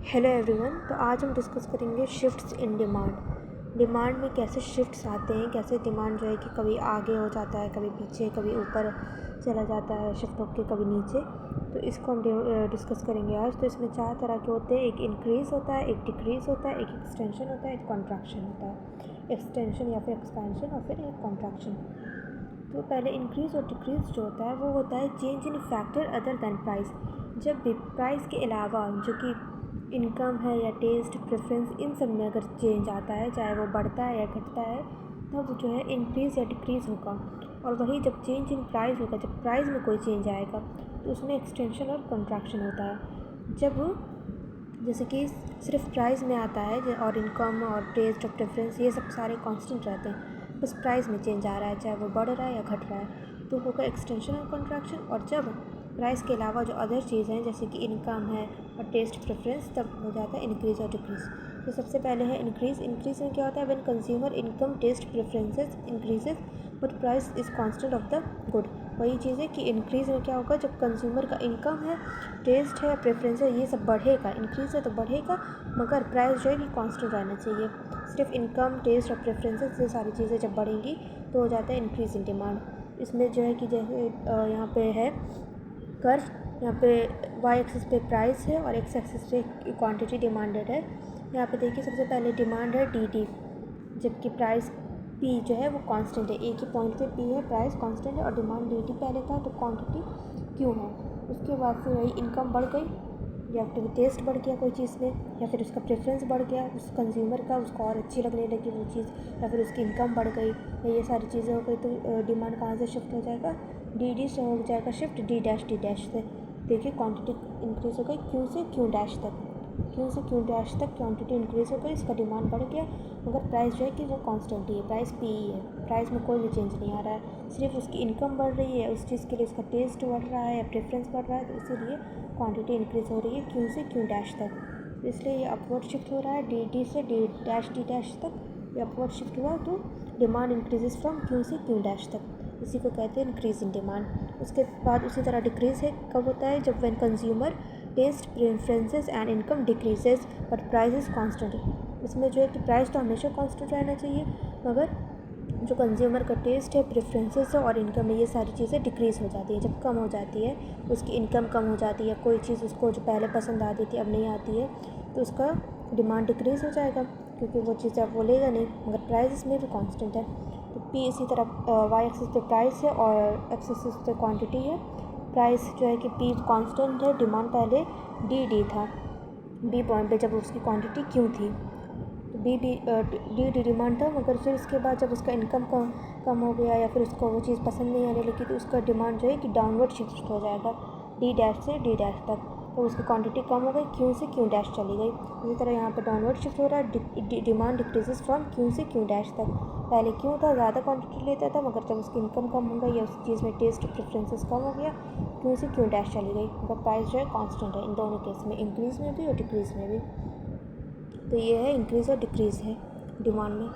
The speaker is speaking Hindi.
Hello everyone. तो आज हम डिस्कस करेंगे शिफ्ट्स इन डिमांड। डिमांड में कैसे शिफ्ट्स आते हैं, कैसे डिमांड जो है कि कभी आगे हो जाता है, कभी पीछे, कभी ऊपर चला जाता है शिफ्ट होकर, कभी नीचे। तो इसको हम डिस्कस करेंगे आज। तो इसमें 4 तरह के होते हैं। एक इंक्रीज़ होता है, एक डिक्रीज़ होता है, एक एक्सटेंशन होता है, एक कॉन्ट्रैक्शन होता है। एक्सटेंशन या फिर एक्सपेंशन और फिर एक कॉन्ट्रैक्शन। तो पहले इंक्रीज़ और डिक्रीज़ जो होता है वो होता है change in factor other than price. जब भी प्राइस के अलावा जो कि इनकम है या टेस्ट प्रेफरेंस, इन सब में अगर चेंज आता है, चाहे वो बढ़ता है या घटता है, तब जो है इंक्रीज़ या डिक्रीज़ होगा। और वही जब चेंज इन प्राइस होगा, जब प्राइस में कोई चेंज आएगा, तो उसमें एक्सटेंशन और कॉन्ट्रैक्शन होता है। जब जैसे कि सिर्फ प्राइस में आता है और इनकम और टेस्ट और प्रेफरेंस ये सब सारे कांस्टेंट रहते हैं, बस प्राइस में चेंज आ रहा है, चाहे वो बढ़ रहा है या घट रहा है, तो होगा एक्सटेंशन और कॉन्ट्रैक्शन। और जब प्राइस के अलावा जो अदर चीज़ हैं जैसे कि इनकम है और टेस्ट प्रेफरेंस, तब हो जाता है इंक्रीज़ और डिक्रीज़। तो सबसे पहले है इंक्रीज़। इंक्रीज़ में क्या होता है, when consumer income taste preferences increases but price is constant of the good. वही चीज़ है कि इंक्रीज़ में क्या होगा, जब कंज्यूमर का इनकम है, टेस्ट है, प्रेफरेंस है, ये सब बढ़ेगा। इंक्रीज़ है तो बढ़ेगा, मगर प्राइस जो है कि कांस्टेंट रहना चाहिए। सिर्फ इनकम, टेस्ट और प्रेफरेंसेस ये सारी चीज़ें जब बढ़ेंगी तो हो जाता है इंक्रीज़ इन डिमांड। इसमें जो है कि जैसे यहाँ पे है कर्व, यहाँ पे वाई एक्सिस पे प्राइस है और एक्स एक्सिस पे क्वांटिटी डिमांडेड है। यहाँ पे देखिए सबसे पहले डिमांड है डी, जबकि प्राइस पी जो है वो कांस्टेंट है। एक ही पॉइंट पे पी है, प्राइस कांस्टेंट है, और डिमांड डी पहले था तो क्वांटिटी क्यू है। उसके बाद फिर वही इनकम बढ़ गई, या फिर टेस्ट बढ़ गया कोई चीज़ में, या फिर उसका प्रेफरेंस बढ़ गया उस कंज्यूमर का, उसको और अच्छी लगने लगी वो चीज़, या फिर उसकी इनकम बढ़ गई, या ये सारी चीज़ें हो गई, तो डिमांड कहाँ से शिफ्ट हो जाएगा, डी से हो जाएगा शिफ्ट डी डैश से। देखिए क्वांटिटी इंक्रीज़ हो गई क्यू से क्यू डैश तक, क्यू से क्यू डैश तक क्वांटिटी इंक्रीज़ हो गई, इसका डिमांड बढ़ गया, मगर प्राइस जो है कि वो कांस्टेंट ही है, प्राइस पी ही है, प्राइस में कोई भी चेंज नहीं आ रहा है। सिर्फ उसकी इनकम बढ़ रही है, उस चीज़ के लिए उसका टेस्ट बढ़ रहा है या प्रेफरेंस बढ़ रहा है, तो इसीलिए क्वांटिटी इंक्रीज़ हो रही है क्यू से क्यू डैश तक। इसलिए ये अपवर्ड शिफ्ट हो रहा है डी से डी डैश तक। ये अपवर्ड शिफ्ट हुआ तो डिमांड इंक्रीजेज फ्रॉम क्यू से क्यू डैश तक, इसी को कहते हैं इंक्रीज़ इन डिमांड। उसके बाद उसी तरह डिक्रीज़ है, कब होता है, जब when consumer taste preferences and income decreases but price is constant. इसमें जो है कि प्राइस तो हमेशा कांस्टेंट रहना चाहिए, मगर जो कंज्यूमर का टेस्ट है, प्रेफरेंसेस है और इनकम है, ये सारी चीज़ें डिक्रीज़ हो जाती है। जब कम हो जाती है, उसकी इनकम कम हो जाती है, कोई चीज़ उसको जो पहले पसंद आती थी अब नहीं आती है, तो उसका डिमांड डिक्रीज़ हो जाएगा, क्योंकि वो चीज़ अब वो लेगा नहीं, मगर प्राइस इसमें भी कांस्टेंट है। तो पी इसी तरह वाई एक्सिस पे प्राइस है और एक्स एक्सिस पे क्वांटिटी है। प्राइस जो है कि पी कांस्टेंट है, डिमांड पहले डी था, बी पॉइंट पे जब उसकी क्वांटिटी क्यू थी, तो डी डिमांड था, मगर फिर उसके बाद जब उसका इनकम कम हो गया या फिर उसको वो चीज़ पसंद नहीं आने लगी, तो उसका डिमांड जो है कि डाउनवर्ड शिफ्ट हो जाएगा डी डैश से डी डैश तक। तो उसकी क्वांटिटी कम हो गई, क्यू से क्यू डैश चली गई। इसी तरह यहाँ पर डाउनवर्ड शिफ्ट हो रहा है, डिमांड डिक्रीजेज फ्रॉम क्यू से क्यू डैश तक। पहले क्यू था, ज़्यादा क्वांटिटी लेता था, मगर जब उसकी इनकम कम हो गई या उस चीज़ में टेस्ट प्रेफरेंसेस कम हो गया, क्यू से क्यू डैश चली गई, मगर प्राइस जो है कांस्टेंट है इन दोनों केस में, इंक्रीज़ में भी और डिक्रीज़ में भी। तो ये है इंक्रीज़ और डिक्रीज़ है डिमांड में।